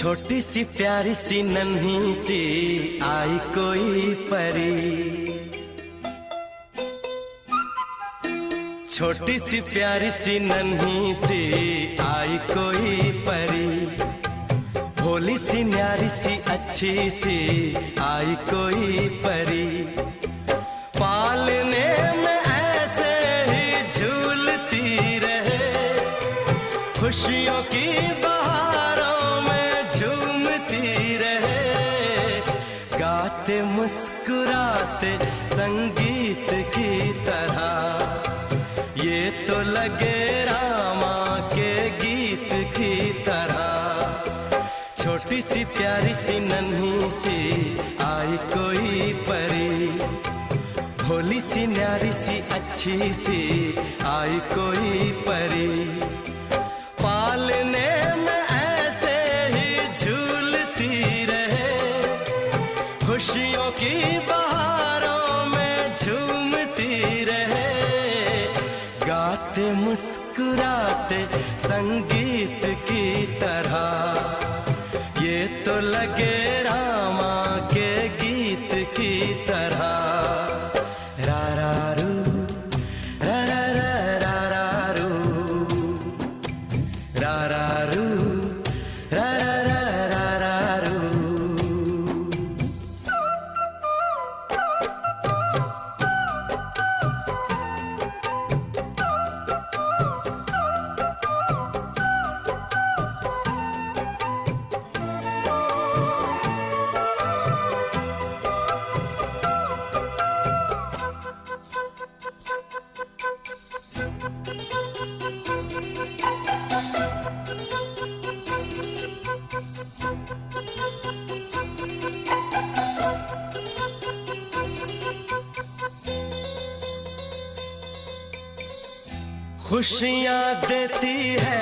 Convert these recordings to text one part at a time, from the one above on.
छोटी सी प्यारी सी नन्ही सी आई कोई परी, छोटी सी प्यारी सी नन्ही सी आई कोई परी, भोली सी न्यारी सी अच्छी सी आई कोई परी। पालने में ऐसे ही झूलती रहे, खुशियों की बहारों में झूमती रहे, गाते मुस्कुराते संगीत की तरह, ये तो लगे रामा के गीत की तरह। छोटी सी प्यारी सी नन्ही सी आई कोई परी, भोली सी न्यारी सी अच्छी सी आई कोई परी। पालने में ऐसे ही झूलती रहे, खुशियों की बहारों में झूमती रहे, गाते मुस्कुराते संगीत की तरह, ये तो लगे रामा के गीत की तरह। रा रा रू, रा रा रा रा रू, रा रा रू, रा रा रा रा रू। खुशियाँ देती है,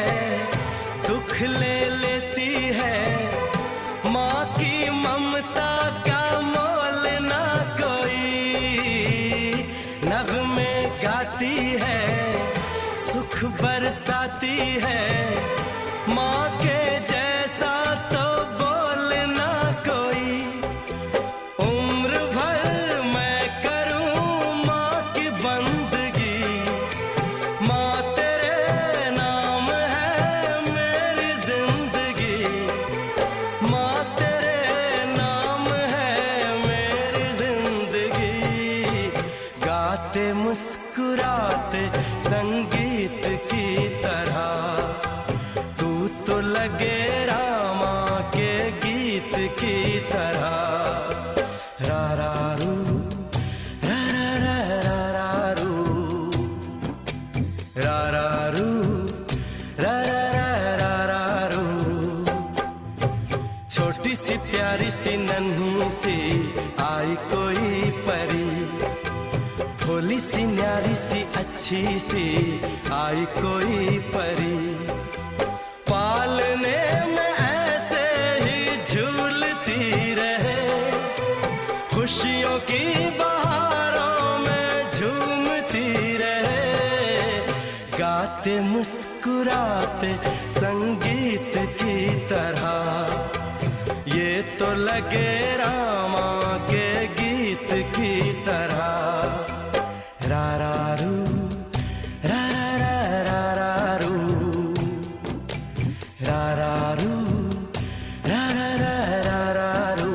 दुख ले लेती है, माँ की ममता का मोल ना कोई। नग़्मे गाती है, सुख बरसाती है, माँ के जैसा तो बोल ना कोई। उम्र भर मैं करूँ माँ की बंदगी, गाते मुस्कुराते संगीत की तरह, तू तो लगे रामा के गीत की तरह। रा रा रू, रा रा रा रा रू, रा रा रू, रा रा रा रा रू। छोटी सी प्यारी सी नन्ही सी आई कोई परी, भोली सी न्यारी सी अच्छी सी आई कोई परी। पालने में ऐसे ही झूलती रहे, खुशियों की बहारों में झूमती रहे, गाते मुस्कुराते संगीत की तरह, ये तो लगे रामा के गीत की तरह। रा रा रू, रा रा रा रा रू, रा रा रू, रा रा रा रा रू।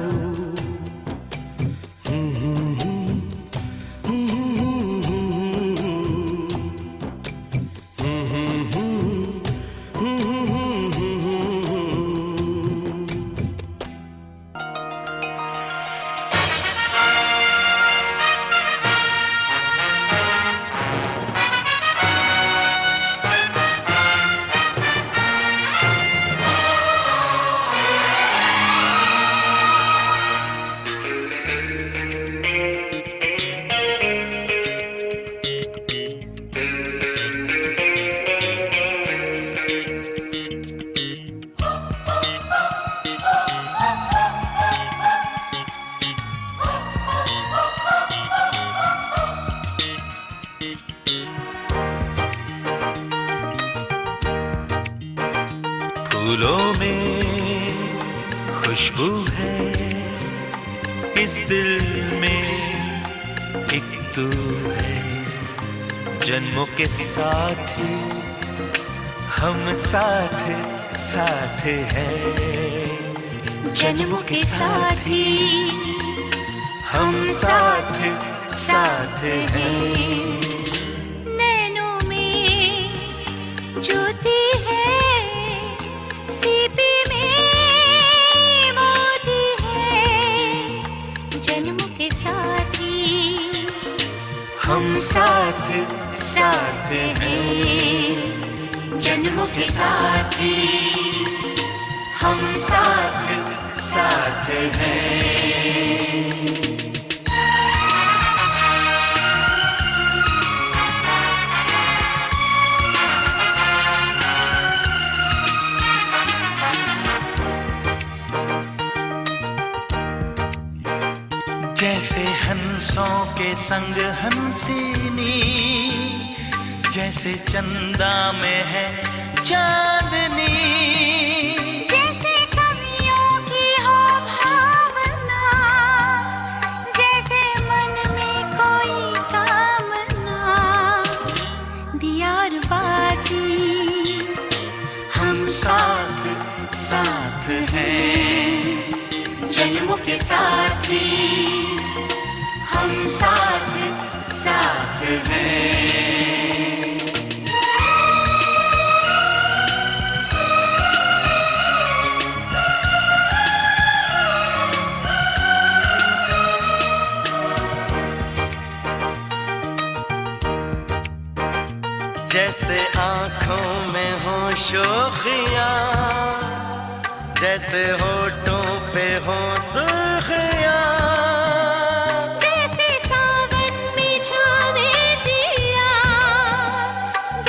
खुशबू है इस दिल में, एक तू है जन्मों के साथी, हम साथ साथ हैं। जन्मों के साथी हम साथ साथ हैं। नैनों में ज्योति है, सीपी में मोती है। जन्मों के साथी हम साथ साथ हैं। जन्मों के साथी हम साथ साथ हैं। जैसे हंसों के संग हंसिनी, जैसे चंदा में है चांदनी, जैसे कवियों की हो भावना, जैसे मन में कोई कामना। दिया और बाती हम साथ साथ हैं। जन्मों के साथी हम साथ साथ हैं। जैसे आँखों में हो शोखियाँ, जैसे होठों पे हो सुर्खियाँ, जैसे सावन में छावे जिया,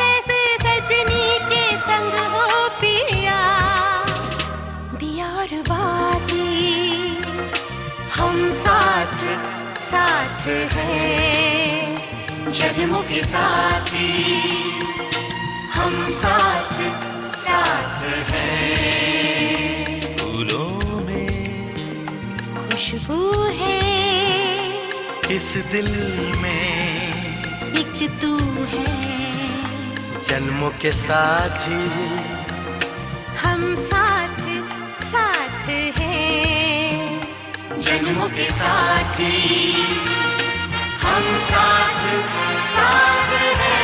जैसे सजनी के संग हो पिया। दिया और बाती हम साथ साथ हैं। जन्मों के साथी हम साथ साथ हैं। फूलों में खुशबू है इस दिल में, एक तू है। जन्मों के साथी हम साथ साथ हैं। जन्मों के साथी हम साथ साथ हैं।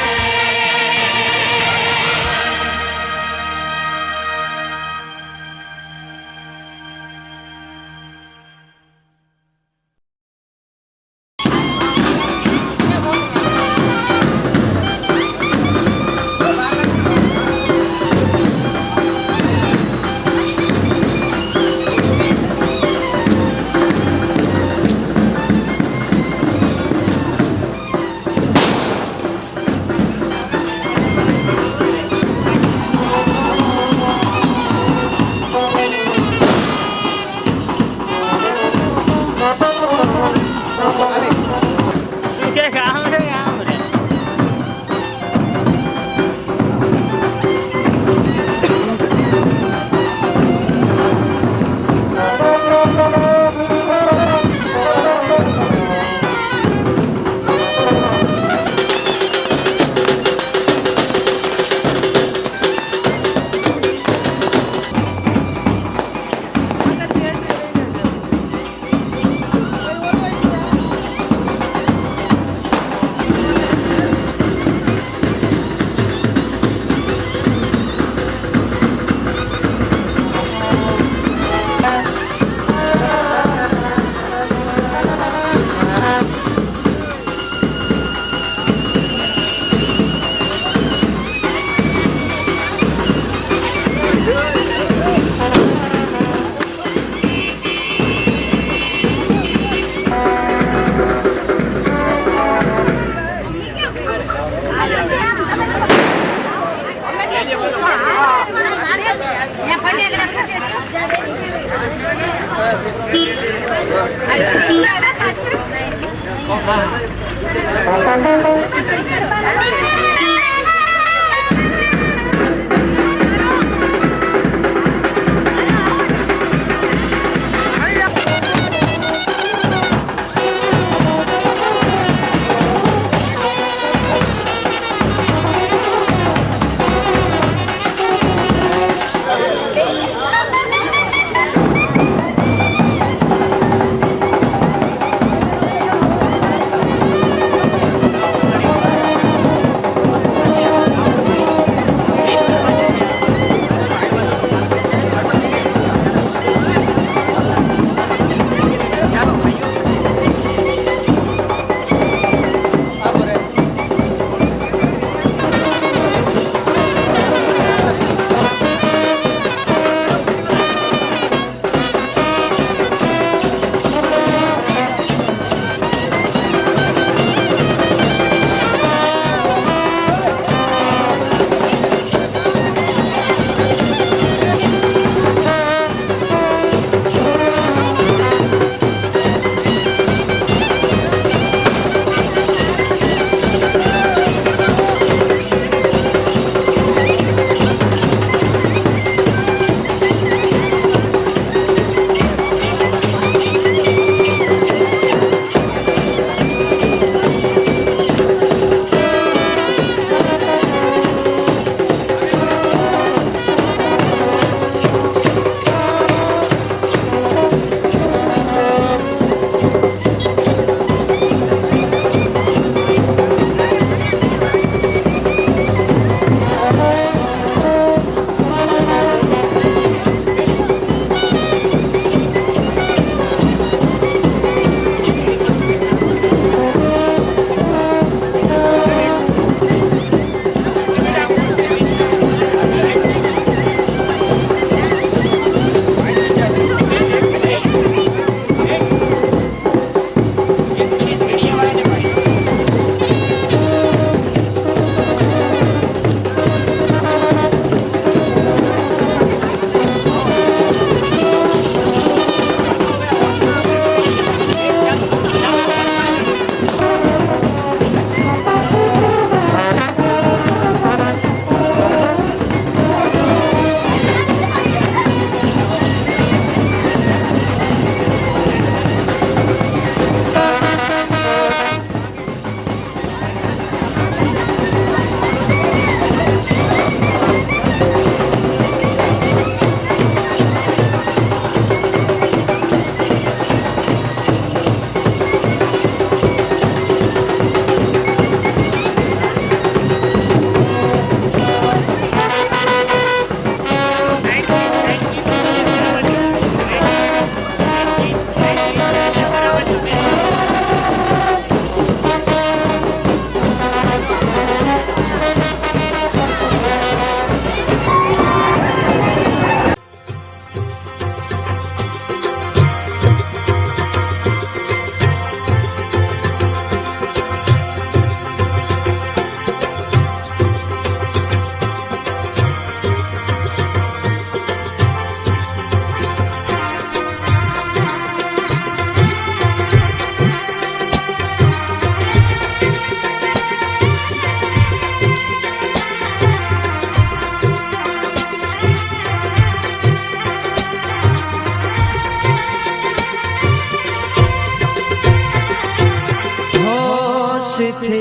थी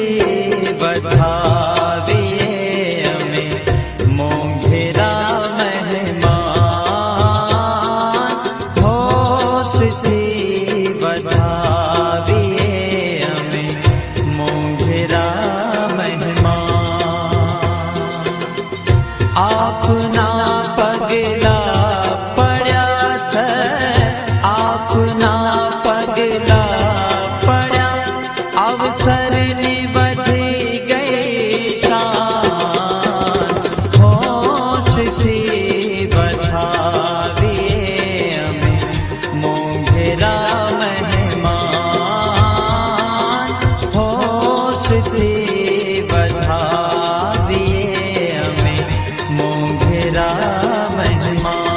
बधाविए हमें मोंघेरा मेहमान, होश थी बधाविए हमें मोंघेरा मेहमान। आपना पगला पड़ा था, आपना पगला पड़ा, अवसर निबधी गई शान, होश थी बधाविए हमें मोंघेरा मेहमान, होश थी बधाविए हमें मोंघेरा मेहमान।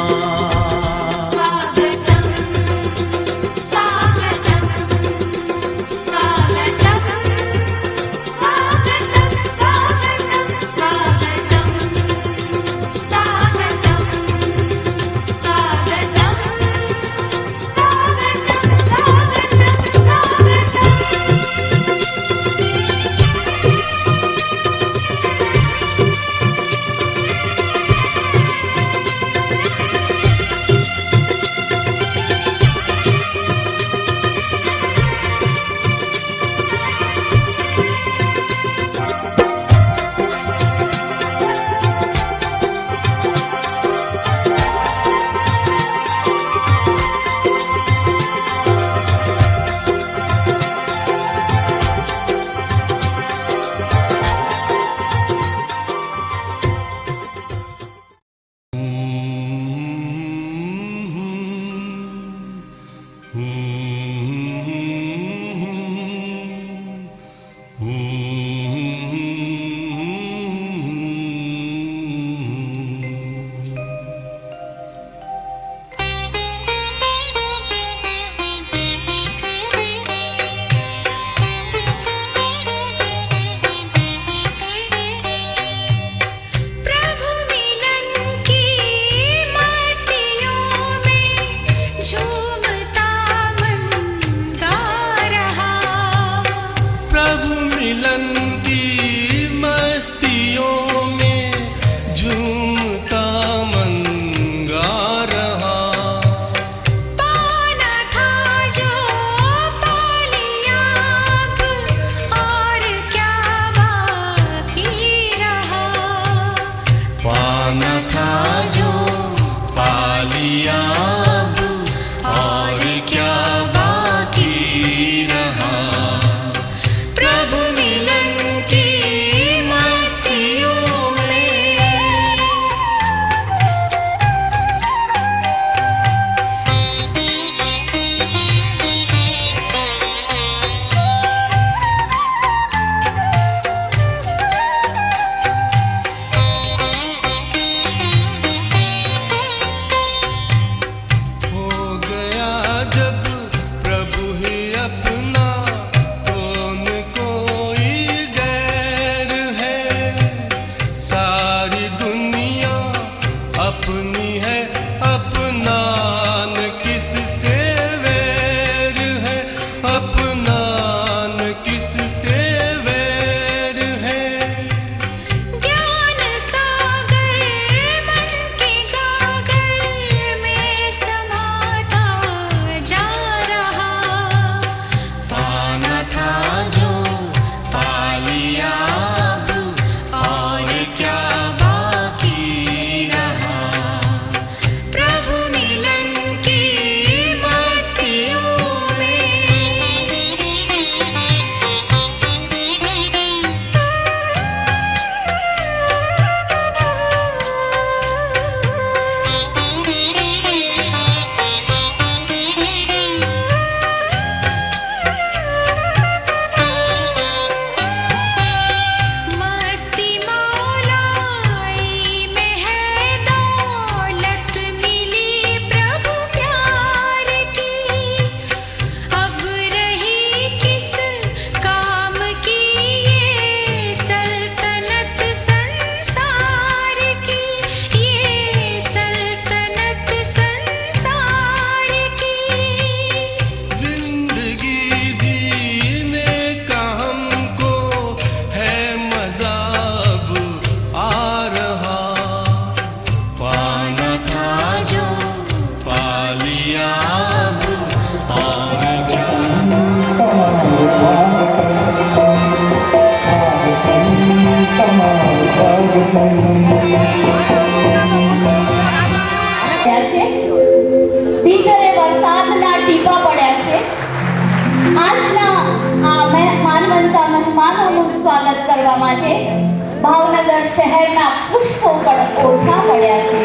શહેરના પુષ્પો પણ ઓછા પડ્યા છે.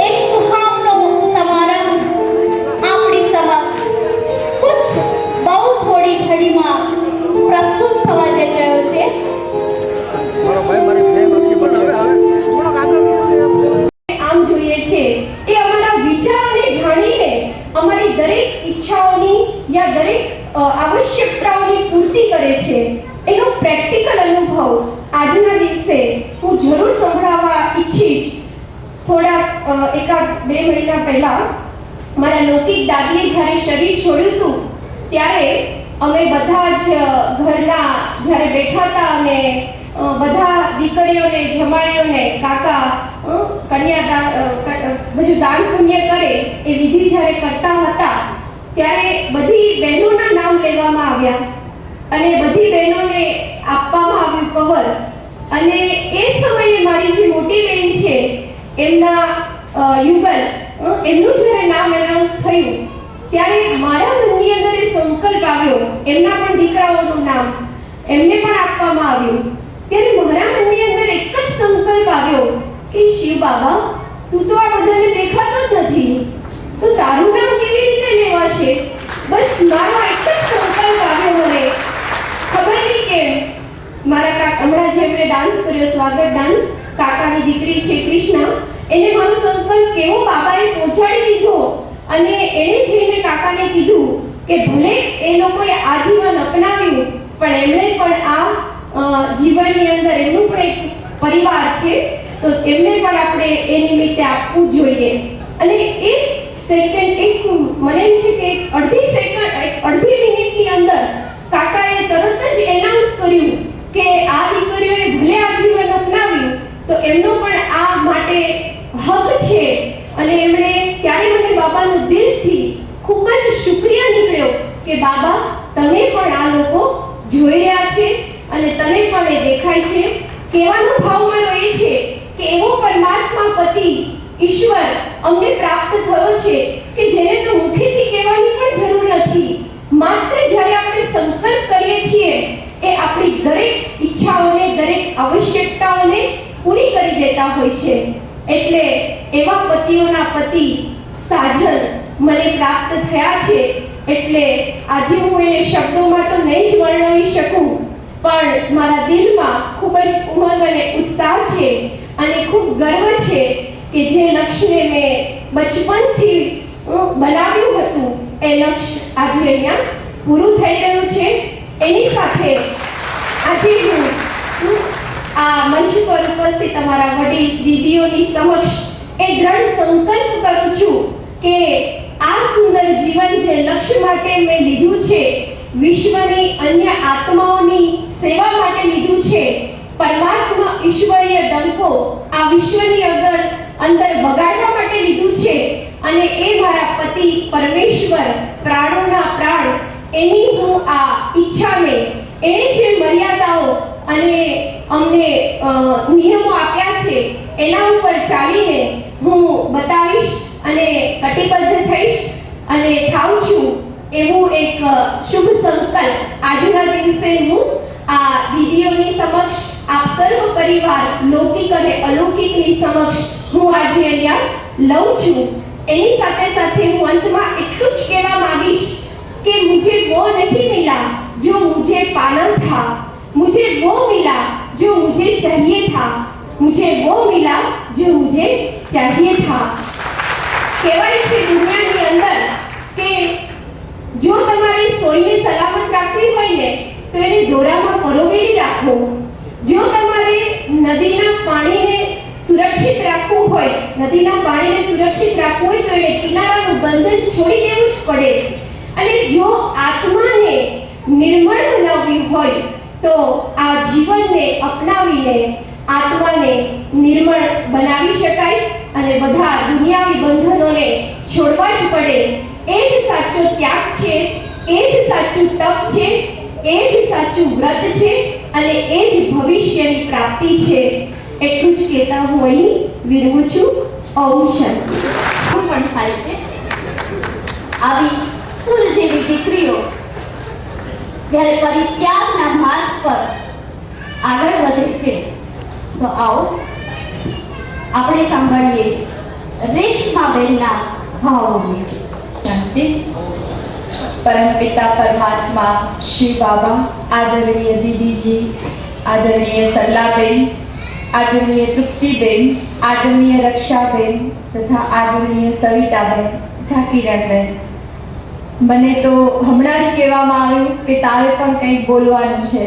એક સુહાવનો સમારંભ આપણી સમક્ષ કુછ બહુ થોડી ઘડીમાં પ્રસ્તુત થવા જઈ રહ્યો છે. આમ જોઈએ છે એ અમારા વિચારોને જાણીને અમારી દરેક ઈચ્છાઓની યા દરેક આવશ્યકતાઓની પૂર્તિ કરે છે. એનો પ્રેક્ટિકલ અનુભવ આજના દિવસે હું જરૂર સંભળાવવા ઈચ્છીશ. એકાદ 2 મહિના પહેલા મારા લૌકિક દાદીએ જ્યારે શરીર છોડ્યું હતું ત્યારે અમે બધા જ ઘરના જ્યારે બેઠા હતા અને બધા દીકરીઓને જમાઈઓને કાકા કન્યાદાન બધું દાન પુણ્ય કરે એ વિધિ જ્યારે કરતા હતા ત્યારે બધી બહેનોના નામ લેવામાં આવ્યા અને બધી બહેનોને આપવામાં આવ્યું કવર. અને એ સમયે મારી જે મોટી બહેન છે એમના યુગલ એમનું જ્યારે નામ એનાઉન્સ થયું ત્યારે મારા મનની અંદર એ સંકલ્પ આવ્યો, એમના પણ દીકરાઓનું નામ એમને પણ આપવામાં આવ્યું. ત્યારે મારા મનની અંદર એક જ સંકલ્પ આવ્યો કે શિવ બાબા, તું તો આ બધાને દેખાતો જ નથી, તો તારું નામ કેવી રીતે લેવાશે? બસ મારો એક જ સંકલ્પ આવ્યો મને. ખબર નહીં કેમ મારા કાકા હમણાં જે એમણે ડાન્સ કર્યો સ્વાગત ડાન્સ, કાકાની દીકરી છે કૃષ્ણા, એને મારો સંકલ્પ કેવો બાબાએ પહોંચાડી દીધો. અને એણે જઈને કાકાને કીધું કે ભલે એ લોકોએ આજીવન અપનાવ્યું પણ એમણે પણ આ જીવનની અંદર એમનું પણ એક પરિવાર છે, તો એમને પણ આપણે એ નિમિત્તે આપવું જોઈએ. અને એક સેકન્ડ મને એમ છે કે અડધી મિનિટની અંદર કાકાએ તરત જ એનાઉન્સ કર્યું કે આ દીકરીઓએ ભલે આજીવન અપનાવ્યું તો એમનો પણ આ માટે હક છે. અને એમણે ત્યારે મને બાબાનો દિલથી ખૂબ જ શુક્રિયા નીકળ્યો કે બાબા, તને પણ આ લોકો જોઈ રહ્યા છે અને તને પણ એ દેખાય છે. કહેવાનો ભાવ મારો એ છે કે એવો પરમાત્મા પતિ ઈશ્વર અમને પ્રાપ્ત થયો છે કે જેને તો મુખેથી કહેવાની પણ જરૂર નથી. માત્ર જ્યારે આપણે સંકલ્પ કરીએ છીએ એ આપણી દરેક ઈચ્છાઓને દરેક આવશ્યકતાઓને પૂરી કરી દેતા હોય છે. એટલે એવા પતિઓના પતિ સાજન મને પ્રાપ્ત થયા છે. એટલે આજે હું એને શબ્દોમાં તો નહીં જ વર્ણવી શકું, પણ મારા દિલમાં ખૂબ જ ઉમંગ અને ઉત્સાહ છે અને ખૂબ ગર્વ છે કે જે લક્ષ્યને મેં બચપનથી બનાવ્યું હતું એ લક્ષ્ય આજે અહીંયા પૂરું થઈ રહ્યું છે. એની સાથે આજે હું આ મંચ પર ઉપસ્થિત તમારા વડીલ દીદીઓની સમક્ષ એ દ્રઢ સંકલ્પ કરું છું કે આ સુંદર જીવન જે લક્ષ્ય માટે મેં લીધું છે, વિશ્વની અન્ય આત્માઓની સેવા માટે લીધું છે, પરમાત્મા ઈશ્વરીય ડંકો આ વિશ્વની અંદર વગાડવા માટે લીધું છે. અને એ મારા પતિ પરમેશ્વર પ્રાણોના પ્રાણ એની હું આ ઈચ્છાને એને જે મર્યાદાઓ અને અમને નિયમો આપ્યા છે એના ઉપર ચાલીને હું બતાવીશ અને કટિબદ્ધ થઈશ અને થાઉં છું એવું એક શુભ સંકલ્પ આજના દિવસે હું આ દીદીઓની સમક્ષ આપ સર્વ પરિવાર લૌકિક અને અલૌકિકની સમક્ષ હું આજે અહીંયા લઉં છું. એની સાથે સાથે હું અંતમાં એટલું જ કહેવા માંગીશ कि मुझे वो नहीं मिला जो मुझे पाना था, मुझे वो मिला जो मुझे चाहिए था, मुझे वो मिला जो मुझे चाहिए था. કહેવાય છે દુનિયાની અંદર કે જો તમારે સોયને સલામત રાખવી હોય ને તો એને દોરામાં પરોવેલી રાખો. જો તમારે નદીના પાણીને સુરક્ષિત રાખવું હોય તો એને કિનારાનું બંધન છોડી દેવું જ પડે. અને જો આત્માને નિર્મળ બનાવવી હોય તો આ જીવનને અપનાવીને આત્માને નિર્મળ બનાવી શકાય અને બધા દુનિયાવી બંધનોને છોડવા જ પડે. એ જ સાચો ત્યાગ છે, એ જ સાચું તપ છે, એ જ સાચું વ્રત છે અને એ જ ભવિષ્યની પ્રાપ્તિ છે. એટલું જ કહેતા હું અહીં વિરમું છું. ઓમ શાંતિ. પણ થાય છે આવી ફૂલ જેવી દીકરીઓ જ્યારે પરિત્યાગના માર્ગ પર આગળ વધે છે તો આવો આપણે સાંભળીએ રેશમાબેનના ભાવોને. શાંતિ. પરમપિતા પરમાત્મા શ્રી બાબા, આદરણીય દીદીજી, આદરણીય સરલાબેન, આદરણીય તૃપ્તિબેન, આદરણીય રક્ષાબેન તથા આદરણીય સવિતાબેન તથા કિરણબેન, મને તો હમણાં જ કહેવામાં આવ્યું કે તારે પણ કંઈક બોલવાનું છે,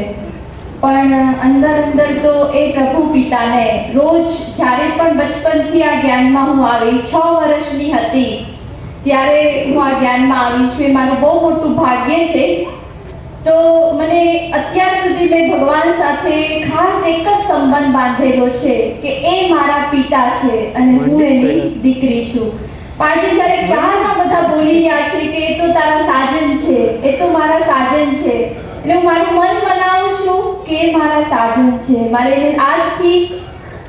પણ અંદર અંદર તો એ પ્રભુ પિતાને રોજ જ્યારે પણ બચપનથી આ જ્ઞાનમાં હું આવી, 6 વર્ષની હતી ત્યારે હું આ જ્ઞાનમાં આવી છું, એ મારું બહુ મોટું ભાગ્ય છે. તો મને અત્યાર સુધી મેં ભગવાન સાથે ખાસ એક જ સંબંધ બાંધેલો છે કે એ મારા પિતા છે અને હું એની દીકરી છું. પાર્ટી જ્યારે ક્યારના બધા બોલી રહ્યા છે કે એ તો તારા સાજન છે, એ તો મારા સાજન છે, એટલે હું મારું મન બનાવું છું કે એ મારા સાજન છે. મારે એને આજથી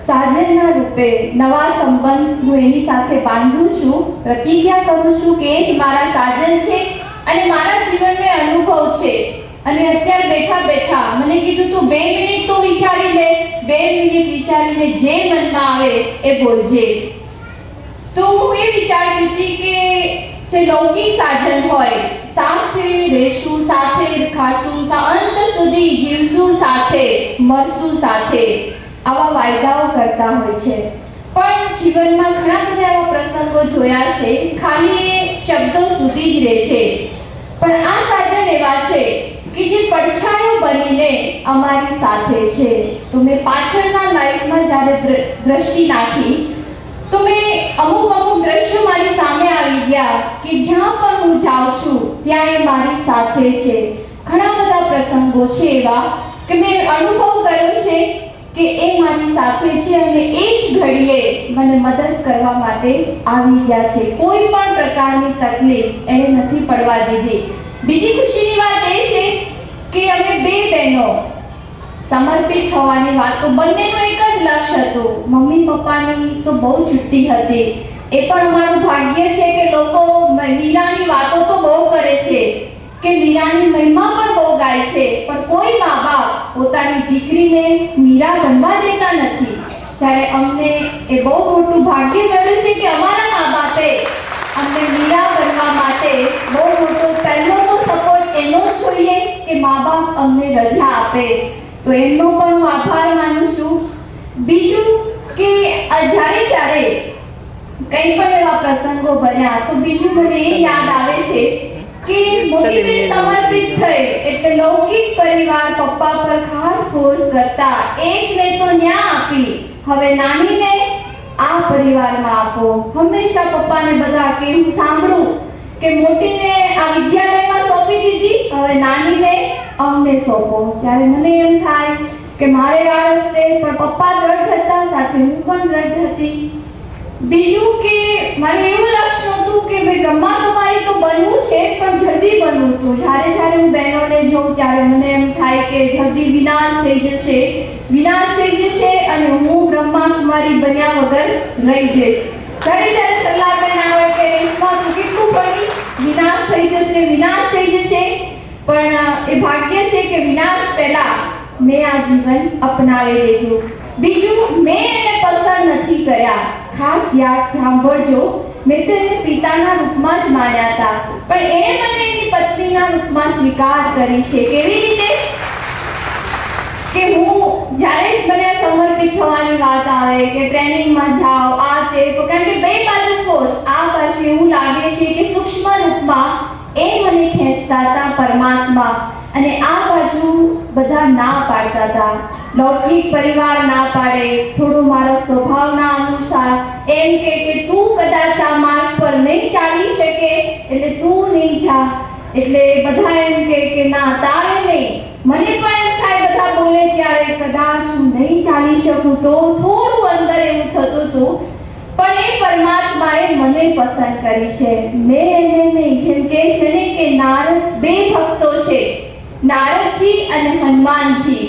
સાજનના રૂપે નવા સંબંધ હું એની સાથે બાંધું છું, પ્રતિજ્ઞા કરું છું કે એ જ મારા સાજન છે અને મારા જીવનનો અનુભવ છે. અને અત્યારે બેઠા બેઠા મને કીધું તું 2 મિનિટ તો વિચારી લે, 2 મિનિટ વિચારીને જે મનમાં આવે એ બોલજે. તો હું એ વિચારતી હતી કે જે લૌકિક સાજન હોય, સાથે રહેશું, સાથે ખાશું, અંત સુધી જીવશું સાથે, મરશું સાથે, આવા વાયદાઓ કરતા હોય છે. પણ જીવનમાં ઘણા બધા એવા પ્રસંગો જોયા છે ખાલી એ શબ્દો સુધી જ રહે છે. પણ આ સાજન એવા છે કે જે પડછાયો બનીને અમારી સાથે છે. તો મેં પાછળના લાઈફમાં જ્યારે દ્રષ્ટિ નાખી તો મેં અમુક દ્રશ્યો મારી સામે આવી ગયા કે જ્યાં પણ હું જાઉં છું ત્યાં એ મારી સાથે છે. ઘણા બધા પ્રસંગો છે એવા કે મેં અનુભવ કર્યો છે કે એ મારી સાથે છે અને એ જ ઘડીએ મને મદદ કરવા માટે આવી ગયા છે. કોઈ પણ પ્રકારની તકલીફ એને નથી પડવા દીધી. બીજી ખુશીની વાત એ છે કે અમે 2 બહેનો સમર્પિત થવાની વાત, તો બંનેનું એક જ લક્ષ્ય હતું. મમ્મી પપ્પાની તો બહુ છુટ્ટી હતી, એ પણ અમારું ભાગ્ય છે કે લોકો મીરાની વાતો તો બહુ કરે છે કે મીરાની મહિમા પણ બહુ ગાય છે, પણ કોઈ મા બાપ પોતાની દીકરીને મીરા બનવા દેતા નથી. જ્યારે અમને એ બહુ મોટું ભાગ્ય મળ્યું છે કે અમારા મા બાપે અમને મીરા બનવા માટે બહુ મોટો પહેલો તો સપોર્ટ એનો જ જોઈએ કે મા બાપ અમને રજા આપે, તો એમનો પણ હું આભાર માનું છું. બીજું કે જ્યારે કંઈ પણ એવા પ્રસંગો બન્યા તો બીજું મને એ યાદ આવે છે કે મોટી બેન સમર્પિત થઈ એટલે લૌકિક પરિવાર પપ્પા પર ખાસ ફોર્સ કરતા, એકને તો ન્યા આપી, હવે નાનીને આ પરિવારમાં આપો. હંમેશા પપ્પાને બધા કે હું સાંભળું કે મોટીને આ વિદ્યાલયમાં સોંપી દીધી, હવે નાનીને અમને સોંપો. ત્યારે મને એમ થાય કે મારે આ રસ્તે પણ પપ્પા દ્રઢ હતા, સાથે હું પણ દ્રઢ હતી. બીજું કે મારું એવું લક્ષ્ય હતું કે ભાઈ બ્રહ્માકુમારી તો બનવું છે પણ જલ્દી બનવું હતું. જ્યારે હું બહેનોને જોઉં ત્યારે મને એમ થાય કે જલ્દી વિનાશ થઈ જશે અને હું બ્રહ્માકુમારી બન્યા વગર રહી જઈશ. જ્યારે સલાહબેન આવે કે રેશમા તું કેટલું ભણી, વિનાશ થઈ જશે. પણ એ ભાગ્ય છે કે વિનાશ પહેલા મેં આ જીવન અપનાવી લીધું. બીજું, મેં એને પસંદ નથી કર્યા. ખાસ યાદ સાંભળજો, મેં તો એને પિતાના રૂપમાં જ માન્યા હતા, પણ એણે મને એની પત્નીના રૂપમાં સ્વીકાર કરી છે. કેવી રીતે કે હું જ્યારે મને સમર્પિત થવાની વાત આવે કે ટ્રેનિંગમાં જાઓ આ તે, કારણ કે 2 બાજુ ફોર્સ, આ બાજુ એવું લાગે છે કે સૂક્ષ્મ રૂપમાં એ મને ખેંચતા હતા પરમાત્મા, અને આ બાજુ બધા ના પાડતા હતા. લૌકિક પરિવાર ના પાડે, થોડું મારા સ્વભાવના અનુસાર એમ કે તું કદાચ આ માર્ગ પર નહીં ચાલી શકે એટલે તું નહીં જા, એટલે બધા એમ કે ના તારે નહીં. મને પણ એમ થાય બધા બોલે ત્યારે કદાચ હું નહીં ચાલી શકું તો થોડું અંદર એવું થતું હતું. પણ એ પરમાત્માએ મને પસંદ કરી છે, મેં એને નહીં. જેમ કે છે ને કે નારદ 2 ભક્તો છે, નારદજી અને હનુમાનજી,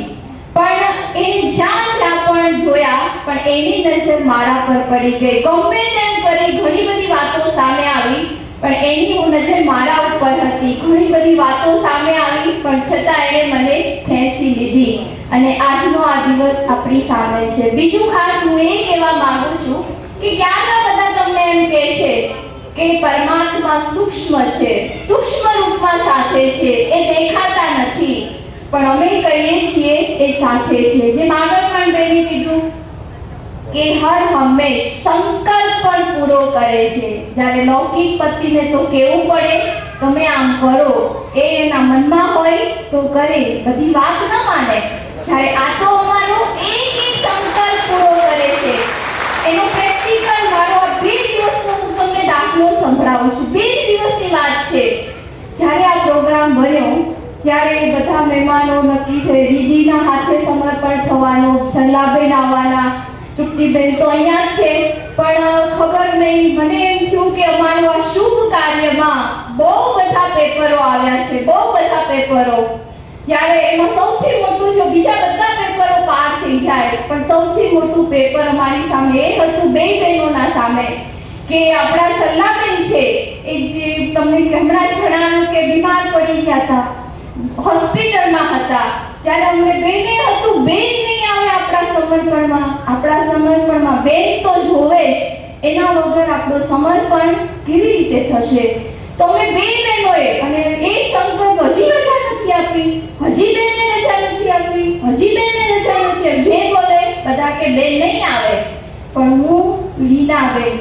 પણ એ જ્યાં પણ જોયા પણ એની નજર મારા પર પડી ગઈ. ગમે તેમ કરી ઘણી બધી વાતો સામે આવી પણ એની નજર મારા ઉપર હતી. ઘણી બધી વાતો સામે આવી પણ છતાં એણે મને ખેંચી લીધી અને આજનો આ દિવસ આપણી સામે છે. બીજું ખાસ હું એ કહેવા માંગુ છું કે ક્યારના બધા તમને એમ કહે છે કે પરમાત્મા સૂક્ષ્મ છે, સૂક્ષ્મ રૂપમાં સાથે છે, એ દેખાતા નથી, પણ અમે કહીએ છીએ એ સાથે છે. જેમ આગળ પણ બેને કીધું કે હર હંમેશ સંકલ્પ પણ પૂરો કરે છે. જ્યારે લૌકિક પતિને તો કેવું પડે તમે આમ કરો, એ એના મનમાં હોય તો કરે, બધી વાત ન માને. જ્યારે આ તો અમારો એક સંકલ્પ પૂરો કરે છે. એનો પ્રેક્ટિકલ મારો 2 દિવસનો હું તમને દાખલો સંભળાવું છું. 2 દિવસની વાત છે. જ્યારે આ પ્રોગ્રામ બન્યો ત્યારે બધા મહેમાનો નક્કી થઈ, દીદીના હાથે સમર્પણ થવાનું, સલ્લાબેન આવવાના, તૃપ્તિબેન તો અહીંયા જ છે, પણ ખબર નહીં મને એમ થયું કે અમારું આ શુભ કાર્યમાં બહુ બધા પેપરો આવ્યા છે, બહુ બધા પેપરો. ત્યારે એમાં સૌથી મોટું, જો બીજા બધા પેપરો પાર થઈ જાય પણ સૌથી મોટું પેપર અમારી સામે એ હતું, 2 બહેનોના સામે, કે આપણા સલ્લાબેન છે એ તમને હમણાં જણાવ્યું કે બીમાર પડી ગયા હતા, હોસ્પિટલમાં હતા. ત્યારે અમને બેને હતું, બેન નહીં આવે આપણા સમર્પણમાં બેન તો જોવે જ, એના વગર આપણું સમર્પણ કેવી રીતે થશે? તો અમે 2 બહેનોએ અને એ સંકલ્પ હજી રજા નથી આપી, હજી બેનને રજા નથી આપી, હજી બેનને રજા નથી આપી. જે બોલે બધા કે બેન નહીં આવે, પણ હું લીનાબેન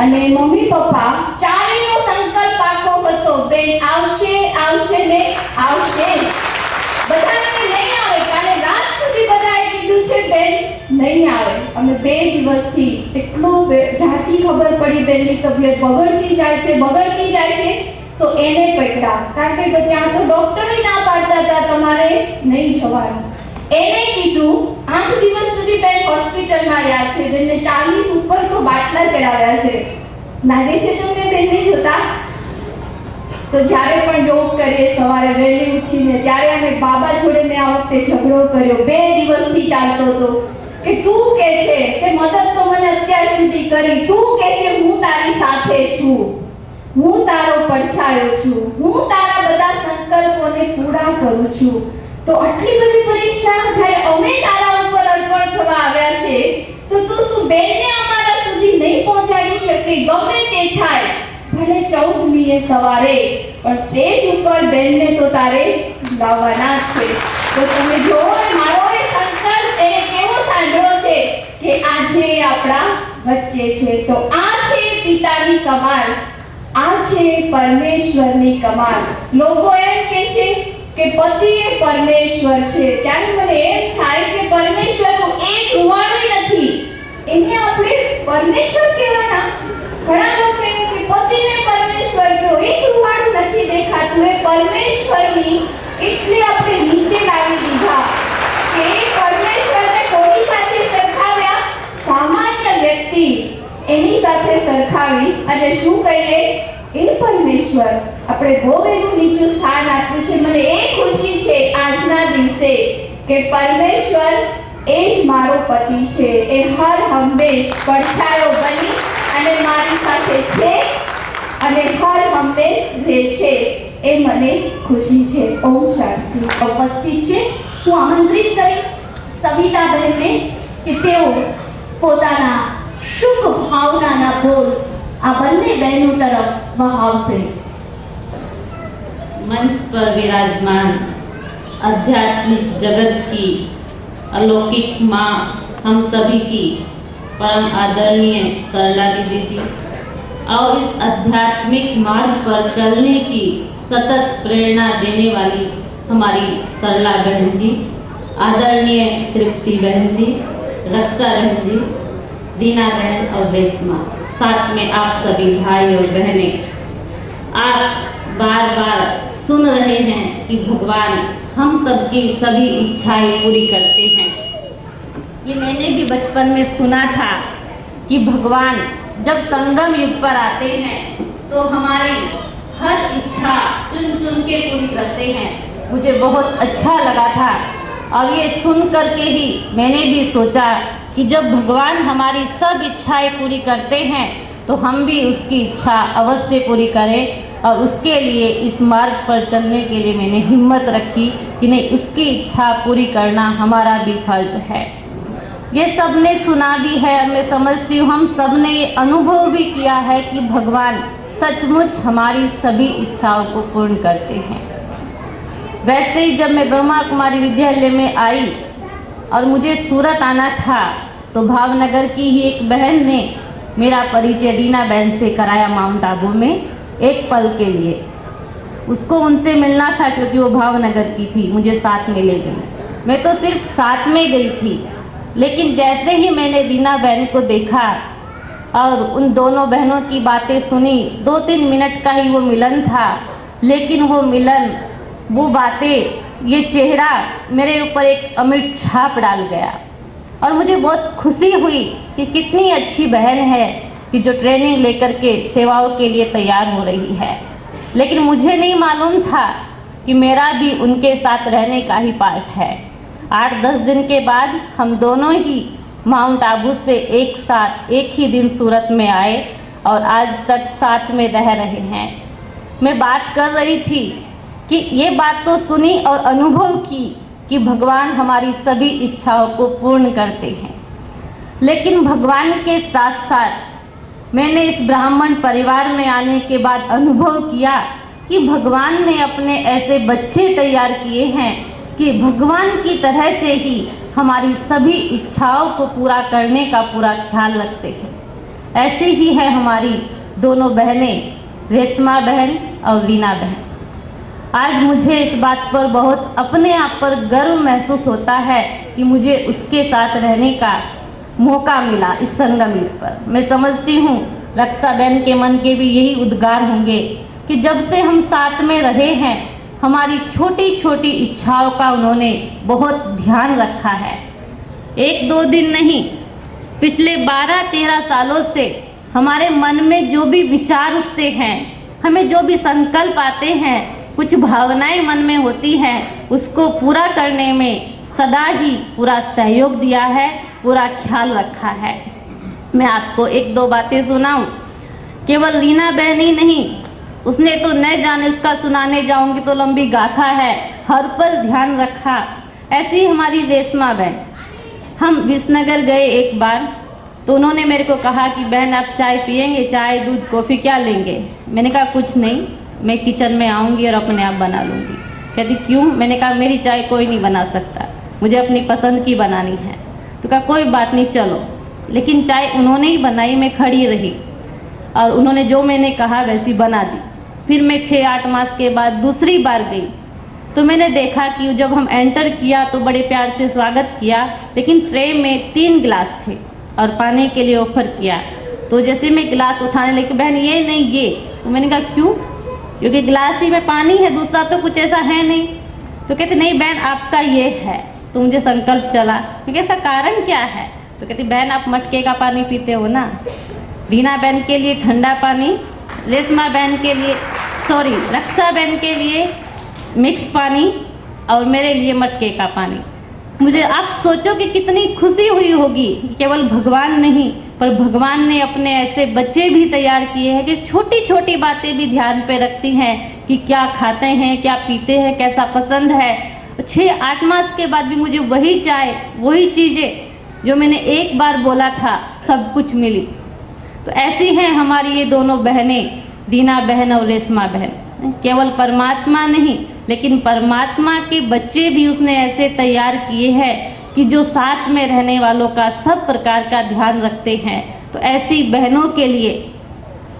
અને મમ્મી પપ્પા ચારેયનો સંકલ્પ પાકો હતો, બેન આવશે આવશે ને આવશે. બધાને નહીં આવે, કાલે રાત સુધી બધાએ કીધું છે બેન નહીં આવે. અમે 2 દિવસથી એટલું જાતી ખબર પડી બેનની તબિયત બગડતી જાય છે તો એને પકડા, કારણ કે ત્યાં તો ડોક્ટરે ના પાડતા હતા તમારે નહીં જવાનું. એને કીધું 8 દિવસ સુધી બેન હોસ્પિટલમાં રહ્યા છે, બેનને 40 ઉપર તો બાટલા ચડાવ્યા છે. લાગે છે તમને બેનને જોતા? તો જ્યારે પણ યોગ કરીએ સવારે વહેલી ઉઠીને, ત્યારે અમે બાબા જોડે મેં આ વખતે ઝઘડો કર્યો, 2 દિવસથી ચાલતો હતો કે તું કે છે કે મદદ તો મને અત્યાર સુધી કરી, તું કે છે હું તારી સાથે છું, હું તારો પડછાયો છું, હું તારા બધા સંકલ્પોને પૂરા કરું છું. તો આટલી બધી પરીક્ષા જ્યારે અમે તારા ઉપર અર્પણ થવા આવ્યા છે તો તું શું બેનને અમારા સુધી નહીં પહોંચાડી શકે? ગમે તે થાય, ભલે 14મીએ સવારે, પણ સ્ટેજ ઉપર બેનને તો તારે લાવવાના જ છે. તો તમે જોવો મારો એ સંકલ્પ એને કેવો સાંભળ્યો છે કે આજે આપણા વચ્ચે છે. તો આ છે પિતાની કમાલ, આ છે પરમેશ્વરની કમાલ. લોકો એમ કહે છે કે પતિ એ પરમેશ્વર છે, ત્યારે મને એમ થાય કે પરમેશ્વરનું એક રૂવાડું નથી, એને આપણે પરમેશ્વર કહેવાના. ઘણા લોકો એમ કે પતિને પરમેશ્વર કહો, એક રૂવાડું નથી દેખાતું. એ પરમેશ્વરની એટલે આપણે નીચે લાવી દીધા કે પરમેશ્વરને કોની સાથે સરખાવ્યા? સામાન્ય વ્યક્તિ એની સાથે સરખાવી અને શું કહીએ? એ પરમેશ્વર. આપણે બહુ એનું નીચું સ્થાન આપ્યું છે. મને એ ખુશી છે આજના દિવસે કે પરમેશ્વર એ જ મારો પતિ છે, એ હર હંમેશ પડછાયો બની અને મારી સાથે છે અને હર હંમેશ રહેશે, એ મને ખુશી છે. ઓમ શાંતિ. ઉપસ્થિત છે, હું આમંત્રિત કરીશ સવિતાબેનને કે તેઓ પોતાના શુભ ભાવનાના બોલ આ બંને બહેનો તરફ વહાવશે. मंच पर विराजमान आध्यात्मिक जगत की अलौकिक माँ, हम सभी की परम आदरणीय सरला दीदी जी, और इस आध्यात्मिक मार्ग पर चलने की सतत प्रेरणा देने वाली हमारी सरला बहन जी, आदरणीय तृप्ति बहन जी, रक्षा बहन जी, दीना बहन और रेशमा, साथ में आप सभी भाई और बहनें, आप बार बार सुन रहे हैं कि भगवान हम सबकी सभी इच्छाएं पूरी करते हैं। ये मैंने भी बचपन में सुना था कि भगवान जब संगम युग पर आते हैं तो हमारी हर इच्छा चुन चुन के पूरी करते हैं। मुझे बहुत अच्छा लगा था और ये सुन कर के ही मैंने भी सोचा कि जब भगवान हमारी सब इच्छाएं पूरी करते हैं तो हम भी उसकी इच्छा अवश्य पूरी करें। और उसके लिए इस मार्ग पर चलने के लिए मैंने हिम्मत रखी कि नहीं, उसकी इच्छा पूरी करना हमारा भी फर्ज है। ये सब ने सुना भी है, मैं समझती हूँ हम सब ने ये अनुभव भी किया है कि भगवान सचमुच हमारी सभी इच्छाओं को पूर्ण करते हैं। वैसे ही जब मैं ब्रह्मा कुमारी विद्यालय में आई और मुझे सूरत आना था, तो भावनगर की ही एक बहन ने मेरा परिचय दीना बहन से कराया माउंट आबू में एक पल के लिए। उसको उनसे मिलना था क्योंकि वो भावनगर की थी, मुझे साथ में ले गई। मैं तो सिर्फ साथ में गई थी, लेकिन जैसे ही मैंने दीना बहन को देखा और उन दोनों बहनों की बातें सुनी, 2-3 मिनट का ही वो मिलन था, लेकिन वो मिलन, वो बातें, ये चेहरा मेरे ऊपर एक अमिट छाप डाल गया। और मुझे बहुत खुशी हुई कि कितनी अच्छी बहन है कि जो ट्रेनिंग लेकर के सेवाओं के लिए तैयार हो रही है। लेकिन मुझे नहीं मालूम था कि मेरा भी उनके साथ रहने का ही पार्ट है। 8-10 दिन के बाद हम दोनों ही माउंट आबू से एक साथ एक ही दिन सूरत में आए और आज तक साथ में रह रहे हैं। मैं बात कर रही थी कि ये बात तो सुनी और अनुभव की कि भगवान हमारी सभी इच्छाओं को पूर्ण करते हैं, लेकिन भगवान के साथ साथ मैंने इस ब्राह्मण परिवार में आने के बाद अनुभव किया कि भगवान ने अपने ऐसे बच्चे तैयार किए हैं कि भगवान की तरह से ही हमारी सभी इच्छाओं को पूरा करने का पूरा ख्याल रखते हैं। ऐसे ही है हमारी दोनों बहनें, रेशमा बहन और रीना बहन। आज मुझे इस बात पर बहुत अपने आप पर गर्व महसूस होता है कि मुझे उसके साथ रहने का मौका मिला इस संगम युग पर। मैं समझती हूँ रक्षा बहन के मन के भी यही उद्गार होंगे कि जब से हम साथ में रहे हैं, हमारी छोटी छोटी इच्छाओं का उन्होंने बहुत ध्यान रखा है। 1-2 दिन नहीं, पिछले 12-13 सालों से हमारे मन में जो भी विचार उठते हैं, हमें जो भी संकल्प आते हैं, कुछ भावनाएं मन में होती हैं, उसको पूरा करने में सदा ही पूरा सहयोग दिया है, पूरा ख्याल रखा है। मैं आपको 1-2 बातें सुनाऊं। केवल रीना बहन ही नहीं, उसने तो न जाने, उसका सुनाने जाऊंगी तो लंबी गाथा है, हर पल ध्यान रखा। ऐसी हमारी रेशमा बहन, हम विसनगर गए एक बार, तो उन्होंने मेरे को कहा कि बहन आप चाय पिएंगे, चाय दूध कॉफ़ी क्या लेंगे? मैंने कहा कुछ नहीं, मैं किचन में आऊँगी और अपने आप बना लूँगी। कहती क्यों? मैंने कहा मेरी चाय कोई नहीं बना सकता, मुझे अपनी पसंद की बनानी है। तो कहा कोई बात नहीं चलो। लेकिन चाय उन्होंने ही बनाई, मैं खड़ी रही और उन्होंने जो मैंने कहा वैसी बना दी। फिर मैं 6-8 मास के बाद दूसरी बार गई, तो मैंने देखा कि जब हम एंटर किया तो बड़े प्यार से स्वागत किया, लेकिन ट्रे में 3 गिलास थे और पानी के लिए ऑफर किया। तो जैसे मैं गिलास उठाने लगी, बहन ये नहीं ये। तो मैंने कहा क्यों? क्योंकि गिलास ही में पानी है, दूसरा तो कुछ ऐसा है नहीं। तो कहते नहीं बहन आपका ये है। तो मुझे संकल्प चला, मैं कहता कारण क्या है? तो कहती बहन आप मटके का पानी पीते हो ना। रीना बहन के लिए ठंडा पानी, रेशमा बहन के लिए रक्षा बहन के लिए मिक्स पानी और मेरे लिए मटके का पानी। मुझे आप सोचो कि कितनी खुशी हुई होगी। केवल भगवान नहीं, पर भगवान ने अपने ऐसे बच्चे भी तैयार किए हैं कि छोटी छोटी बातें भी ध्यान पे रखती हैं कि क्या खाते हैं, क्या पीते हैं, कैसा पसंद है। 6-8 मास के बाद भी मुझे वही चाय, वही चीज़ें जो मैंने एक बार बोला था, सब कुछ मिली। तो ऐसी हैं हमारी ये दोनों बहनें, दीना बहन और रेशमा बहन। केवल परमात्मा नहीं, लेकिन परमात्मा के बच्चे भी उसने ऐसे तैयार किए हैं कि जो साथ में रहने वालों का सब प्रकार का ध्यान रखते हैं। तो ऐसी बहनों के लिए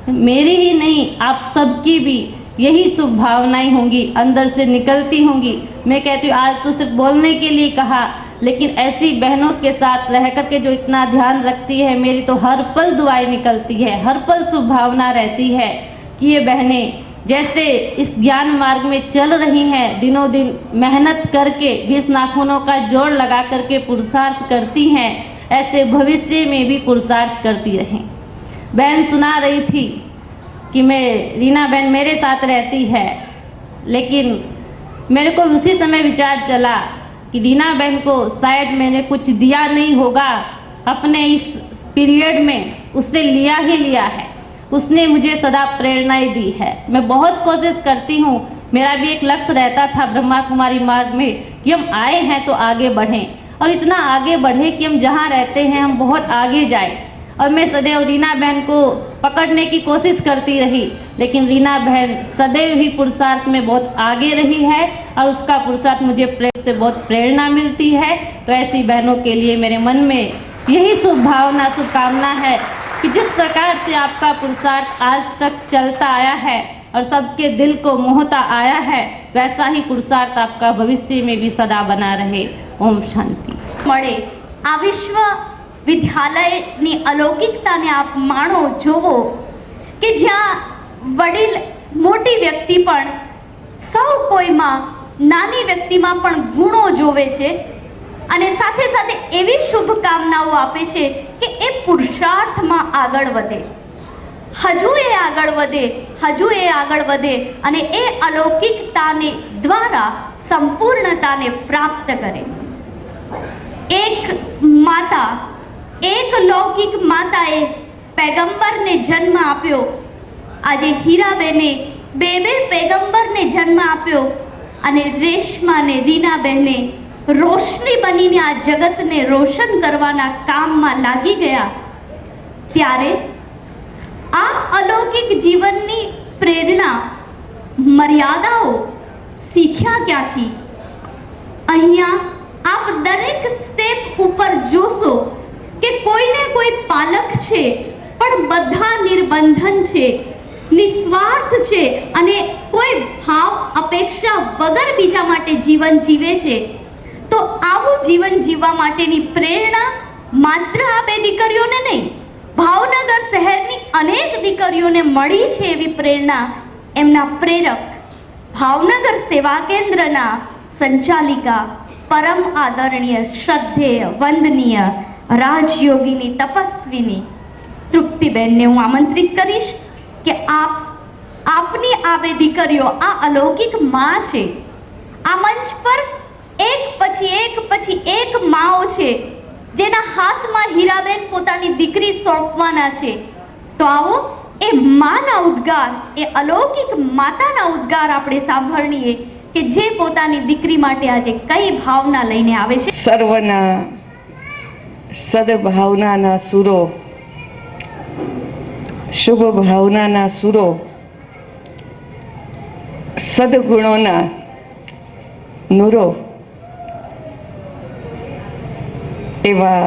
मेरी ही नहीं, आप सबकी भी यही शुभ भावनाएं होंगी, अंदर से निकलती होंगी। मैं कहती हूँ आज तो सिर्फ बोलने के लिए कहा, लेकिन ऐसी बहनों के साथ रह कर के जो इतना ध्यान रखती है, मेरी तो हर पल दुआएं निकलती है, हर पल शुभ भावना रहती है कि ये बहनें जैसे इस ज्ञान मार्ग में चल रही हैं, दिनों दिन मेहनत करके 20 नाखूनों का जोड़ लगा करके पुरुषार्थ करती हैं, ऐसे भविष्य में भी पुरुषार्थ करती रहें। बहन सुना रही थी कि रीना बहन मेरे साथ रहती है, लेकिन मेरे को उसी समय विचार चला कि रीना बहन को शायद मैंने कुछ दिया नहीं होगा अपने इस पीरियड में, उससे लिया ही लिया है। उसने मुझे सदा प्रेरणाएं दी है। मैं बहुत कोशिश करती हूँ, मेरा भी एक लक्ष्य रहता था ब्रह्मा कुमारी मार्ग में कि हम आए हैं तो आगे बढ़ें, और इतना आगे बढ़े कि हम जहाँ रहते हैं हम बहुत आगे जाए। और मैं सदैव रीना बहन को पकड़ने की कोशिश करती रही, लेकिन रीना बहन सदैव ही पुरुषार्थ में बहुत आगे रही है और उसका पुरुषार्थ मुझे प्रेम से बहुत प्रेरणा मिलती है। तो ऐसी बहनों के लिए मेरे मन में यही शुभकामना है कि जिस प्रकार से आपका पुरुषार्थ आज तक चलता आया है और सबके दिल को मोहता आया है, वैसा ही पुरुषार्थ आपका भविष्य में भी सदा बना रहे। ओम शांति। મળે આ વિશ્વવિદ્યાલયની અલૌકિકતાને આપ માણો, જોવો કે જ્યાં વડીલ મોટી વ્યક્તિ પણ સૌ કોઈમાં નાની વ્યક્તિમાં પણ ગુણો જોવે છે અને સાથે સાથે એવી શુભકામનાઓ આપે છે કે એ પુરુષાર્થમાં આગળ વધે, હજુ એ આગળ વધે, હજુ એ આગળ વધે અને એ અલૌકિકતાને દ્વારા સંપૂર્ણતાને પ્રાપ્ત કરે। એક માતા, એક લૌકિક માતાએ पैगंबरને જન્મ આપ્યો। આજે હીરાબેને બે पैगंबरને જન્મ આપ્યો અને રેશમાને, રીનાબેને રોશની બનીને આ જગતને રોશન કરવાના કામમાં લાગી ગયા। ત્યારે આ અલૌકિક જીવનની પ્રેરણા, મર્યાદાઓ શીખ્યા ક્યાંથી? અહીંયા આપ દરેક સ્ટેપ ઉપર જોશો કે કોઈને કોઈ પાલક છે, પણ બધા નિર્બંધન છે, નિસ્વાર્થ છે અને કોઈ ભાવ અપેક્ષા વગર બીજા માટે જીવન જીવે છે। તો આવું જીવન જીવવા માટેની પ્રેરણા માત્ર આ બે દીકરીઓને નહીં, ભાવનગર શહેરની અનેક દીકરીઓને મળી છે। એવી પ્રેરણા એમના પ્રેરક ભાવનગર સેવા કેન્દ્રના સંચાલિકા પરમ આદરણીય, શ્રદ્ધેય, વંદનીય રાજયોગીની, તપસ્વીની તૃપ્તિબેનને હું આમંત્રિત કરીશ કે આપની આ બે દીકરીઓ આ અલૌકિક માં છે। આ મંચ પર એક પછી એક માઓ છે જેના હાથમાં હીરાબેન પોતાની દીકરી સોંપવાના છે। તો આવો એ માના ઉદ્ગાર, એ અલૌકિક માતાના ઉદ્ગાર આપણે સાંભળીએ કે જે પોતાની દીકરી માટે આજે કઈ ભાવના લઈને આવે છે। સર્વના સદભાવનાના સુરો, શુભ ભાવનાના સુરો, સદગુણોના નૂરો એવા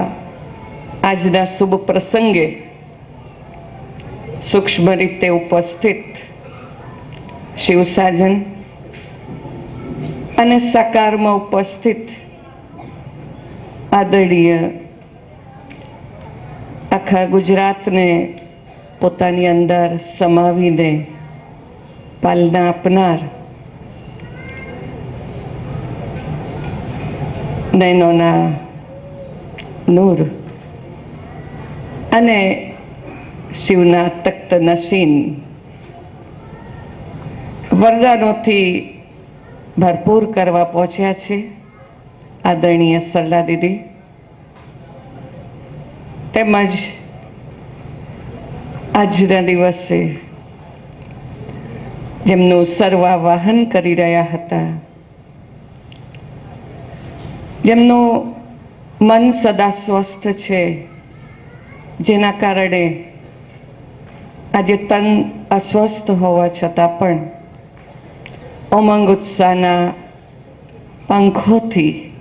આજના શુભ પ્રસંગે સૂક્ષ્મ રીતે ઉપસ્થિત શિવસાજન અને સાકારમાં ઉપસ્થિત આદરણીય આખા ગુજરાતને પોતાની અંદર સમાવીને પાલના આપનાર નયનોના નૂર અને શિવના તખ્ત નશીન વરદાનોથી ભરપૂર કરવા પહોંચ્યા છે આદરણીય સરલા દીદી, તેમજ આજના દિવસે જેમનું સર્વાવાહન કરી રહ્યા હતા, જેમનું મન સદા સ્વસ્થ છે, જેના કારણે આજે તન અસ્વસ્થ હોવા છતાં પણ ઉમંગ ઉત્સાહના પંખોથી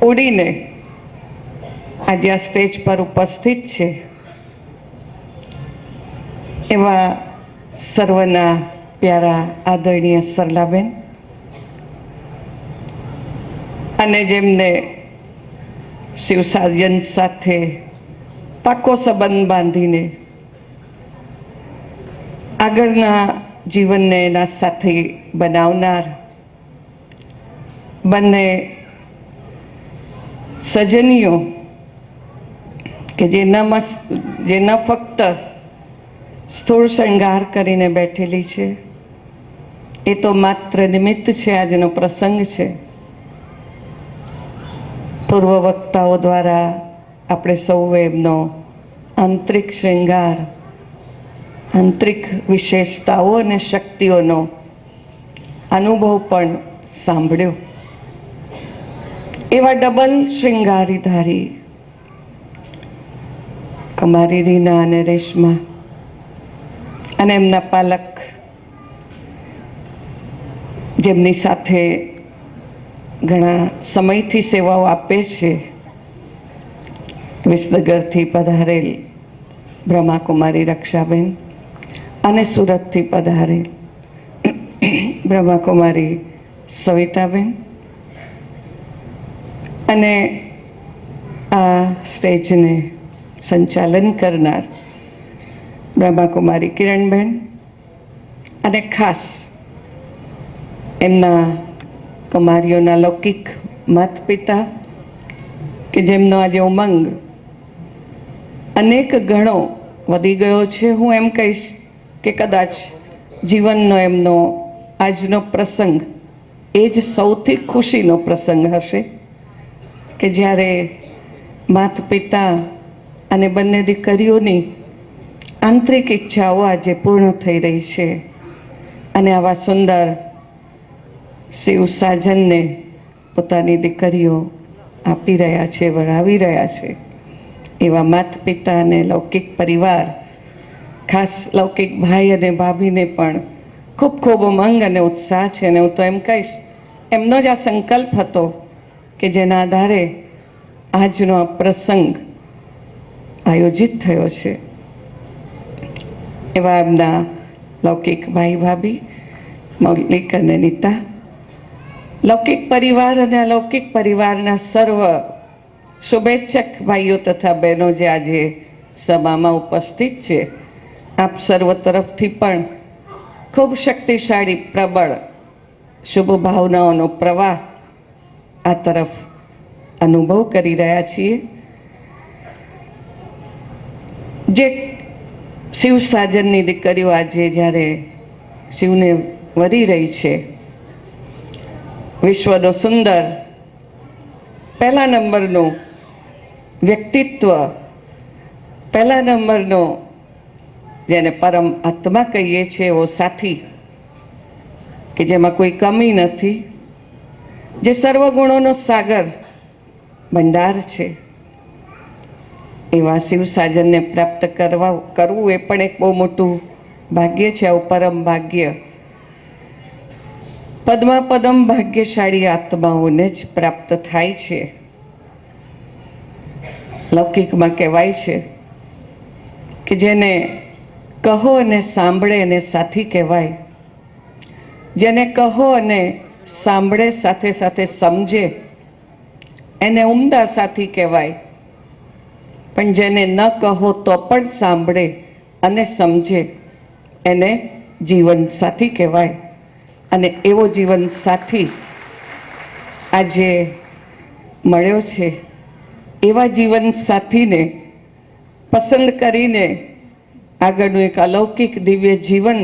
ઉડીને આજે આ સ્ટેજ પર ઉપસ્થિત છે એવા સર્વના પ્યારા આદરણીય સરલાબેન અને જેમને શિવસાજન સાથે પાકો સંબંધ બાંધીને આગળના જીવનને એના સાથે બનાવનાર બંને સજનીઓ કે જે ન ફક્ત સ્થૂળ શૃંગાર કરીને બેઠેલી છે, એ તો માત્ર નિમિત્ત છે, આજનો પ્રસંગ છે। પૂર્વ વક્તાઓ દ્વારા આપણે સૌએ એમનો આંતરિક શૃંગાર આંતરિક વિશેષતાઓ અને શક્તિઓનો અનુભવ પણ સાંભળ્યો. એવા ડબલ શૃંગારીધારી કુમારી રીના અને રેશમા અને એમના પાલક, જેમની સાથે ઘણા સમયથી સેવાઓ આપે છે, વિસનગરથી પધારેલ બ્રહ્માકુમારી રક્ષાબેન અને સુરતથી પધારેલ બ્રહ્માકુમારી સવિતાબેન અને આ સ્ટેજને સંચાલન કરનાર બ્રહ્માકુમારી કિરણબેન અને ખાસ એમના કુમારીઓના લૌકિક માતા પિતા કે જેમનો આજે ઉમંગ અનેક ગણો વધી ગયો છે. હું એમ કહીશ કે કદાચ જીવનનો એમનો આજનો પ્રસંગ એ જ સૌથી ખુશીનો પ્રસંગ હશે કે જ્યારે માતા પિતા અને બંને દીકરીઓની આંતરિક ઈચ્છાઓ આજે પૂર્ણ થઈ રહી છે અને આવા સુંદર શિવ સાજનને પોતાની દીકરીઓ આપી રહ્યા છે, વળાવી રહ્યા છે. એવા માતા પિતા અને લૌકિક પરિવાર, ખાસ લૌકિક ભાઈ અને ભાભીને પણ ખૂબ ખૂબ ઉમંગ અને ઉત્સાહ છે. અને હું તો એમ કહીશ, એમનો જ આ સંકલ્પ હતો કે જેના આધારે આજનો આ પ્રસંગ આયોજિત થયો છે. એવા એમના લૌકિક ભાઈ ભાભી મૌલિક અને નીતા, લૌકિક પરિવાર અને અલૌકિક પરિવારના સર્વ શુભેચ્છક ભાઈઓ તથા બહેનો જે આજે સભામાં ઉપસ્થિત છે, આપ સર્વ તરફથી પણ ખૂબ શક્તિશાળી પ્રબળ શુભ ભાવનાઓનો પ્રવાહ આ તરફ અનુભવ કરી રહ્યા છીએ. જે શિવ સાજનની દીકરીઓ આજે જ્યારે શિવને વરી રહી છે, વિશ્વનો સુંદર પહેલા નંબરનું વ્યક્તિત્વ, પહેલા નંબરનો જેને પરમ આત્મા કહીએ છીએ એવો સાથી કે જેમાં કોઈ કમી નથી, જે સર્વગુણોનો સાગર ભંડાર છે, એવા શિવ સાજનને પ્રાપ્ત કરવું એ પણ એક બહુ મોટું ભાગ્ય છે. આવું પરમ ભાગ્ય પદ્મ ભાગ્યશાળી આત્માઓને જ પ્રાપ્ત થાય છે. લૌકિકમાં કહેવાય છે કે જેને કહો અને સાંભળે એને સાથી કહેવાય, જેને કહો અને સાંભળે સાથે સાથે સમજે એને ઉમદા સાથી કહેવાય, પણ જેને ન કહો તો પણ સાંભળે અને સમજે એને જીવન સાથી કહેવાય. અને એવો જીવન સાથી આજે મળ્યો છે. એવા જીવન સાથીને પસંદ કરીને આગળનું એક અલૌકિક દિવ્ય જીવન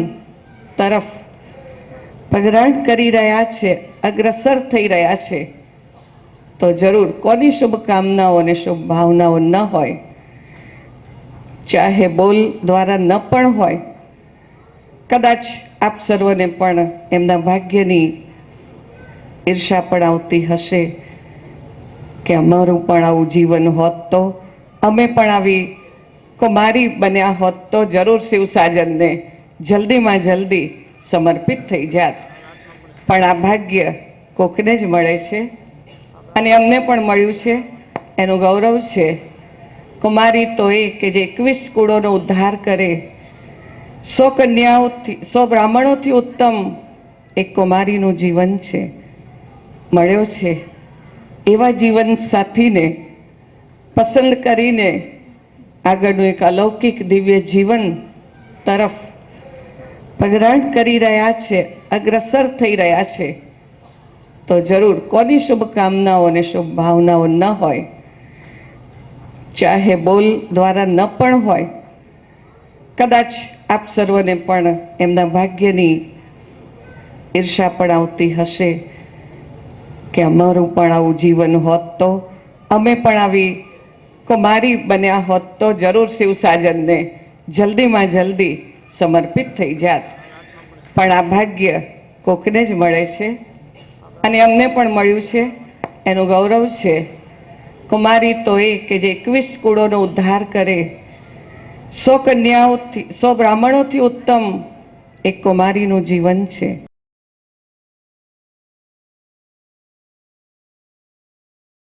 તરફ પગરાણ કરી રહ્યા છે, અગ્રસર થઈ રહ્યા છે, તો જરૂર કોની શુભકામનાઓ અને શુભ ભાવનાઓ ન હોય, ચાહે બોલ દ્વારા ન પણ હોય, કદાચ આપ સર્વને પણ એમના ભાગ્યની ઈર્ષા પણ આવતી હશે કે અમારું પણ આવું જીવન હોત તો, અમે પણ આવી કુમારી બન્યા હોત તો જરૂર શિવ સાજનને જલ્દીમાં જલ્દી સમર્પિત થઈ જાત. પણ આ ભાગ્ય કોકને જ મળે છે અને અમને પણ મળ્યું છે, એનું ગૌરવ છે. કુમારી તો એ કે જે 21 કુળોનો ઉદ્ધાર કરે, 100 કન્યાઓથી 100 બ્રાહ્મણોથી ઉત્તમ એક કુમારીનું જીવન છે, મળ્યો છે. એવા જીવન સાથીને પસંદ કરીને આગળનું એક અલૌકિક દિવ્ય જીવન તરફ પગરાણ કરી રહ્યા છે, અગ્રસર થઈ રહ્યા છે, તો જરૂર કોની શુભકામનાઓ અને શુભ ભાવનાઓ ન હોય, ચાહે બોલ દ્વારા ન પણ હોય, કદાચ આપ સર્વને પણ એમના ભાગ્યની ઈર્ષા પણ આવતી હશે કે અમારું પણ આવું જીવન હોત તો, અમે પણ આવી કુમારી બન્યા હોત તો જરૂર શિવ સાજનને જલ્દીમાં જલ્દી સમર્પિત થઈ જાત, પણ આ ભાગ્ય કોકને જ મળે છે અને અમને પણ મળ્યું છે, એનું ગૌરવ છે. કુમારી તો એ કે જે 21 કુળોનો ઉદ્ધાર કરે, 100 કન્યાઓથી 100 બ્રાહ્મણોથી ઉત્તમ એક કુમારીનું જીવન છે.